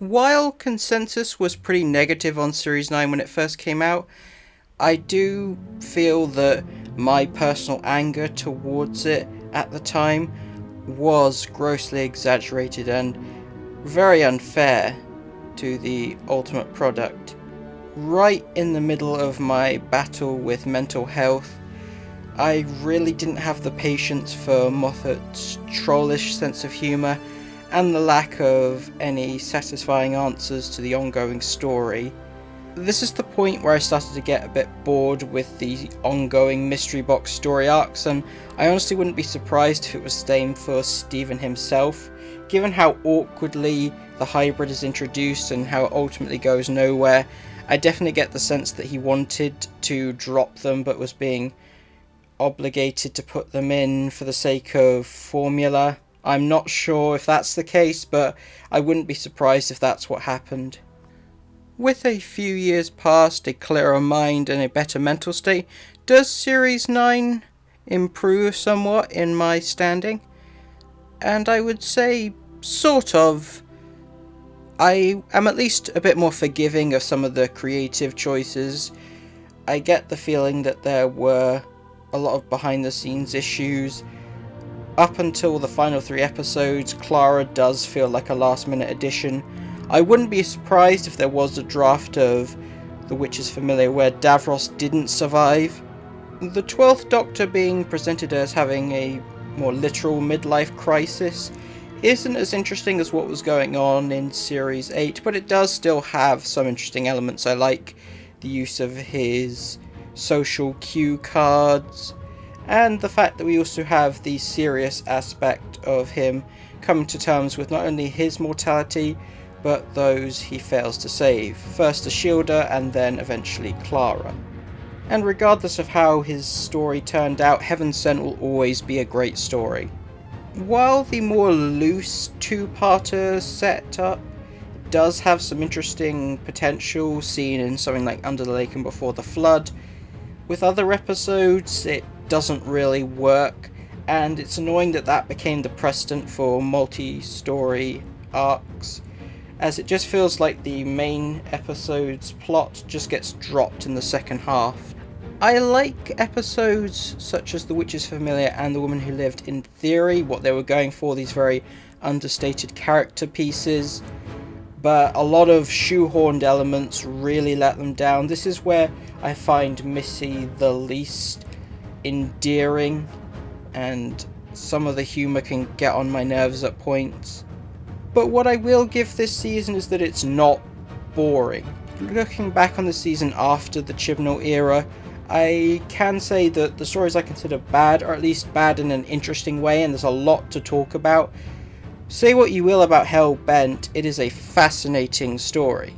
While consensus was pretty negative on Series 9 when it first came out, I do feel that my personal anger towards it at the time was grossly exaggerated and very unfair to the ultimate product. Right in the middle of my battle with mental health, I really didn't have the patience for Moffat's trollish sense of humour and the lack of any satisfying answers to the ongoing story. This is the point where I started to get a bit bored with the ongoing mystery box story arcs, and I honestly wouldn't be surprised if it was the same for Steven himself, given how awkwardly the hybrid is introduced and how it ultimately goes nowhere. I definitely get the sense that he wanted to drop them but was being obligated to put them in for the sake of formula. I'm not sure if that's the case, but I wouldn't be surprised if that's what happened. With a few years past, a clearer mind and a better mental state, does Series 9 improve somewhat in my standing? And I would say, sort of. I am at least a bit more forgiving of some of the creative choices. I get the feeling that there were a lot of behind the scenes issues. Up until the final 3 episodes, Clara does feel like a last minute addition. I wouldn't be surprised if there was a draft of The Witch's Familiar where Davros didn't survive. The 12th Doctor being presented as having a more literal midlife crisis isn't as interesting as what was going on in Series 8, but it does still have some interesting elements. I like the use of his social cue cards, and the fact that we also have the serious aspect of him coming to terms with not only his mortality, but those he fails to save, first Ashildr and then eventually Clara. And regardless of how his story turned out, Heaven Sent will always be a great story. While the more loose two-parter setup does have some interesting potential seen in something like Under the Lake and Before the Flood, with other episodes it doesn't really work, and it's annoying that that became the precedent for multi-story arcs, as it just feels like the main episode's plot just gets dropped in the second half. I like episodes such as The Witch's Familiar and The Woman Who Lived in theory, what they were going for, these very understated character pieces, but a lot of shoehorned elements really let them down. This is where I find Missy the least endearing, and some of the humour can get on my nerves at points. But what I will give this season is that it's not boring. Looking back on the season after the Chibnall era, I can say that the stories I consider bad are at least bad in an interesting way, and there's a lot to talk about. Say what you will about Hell Bent, it is a fascinating story.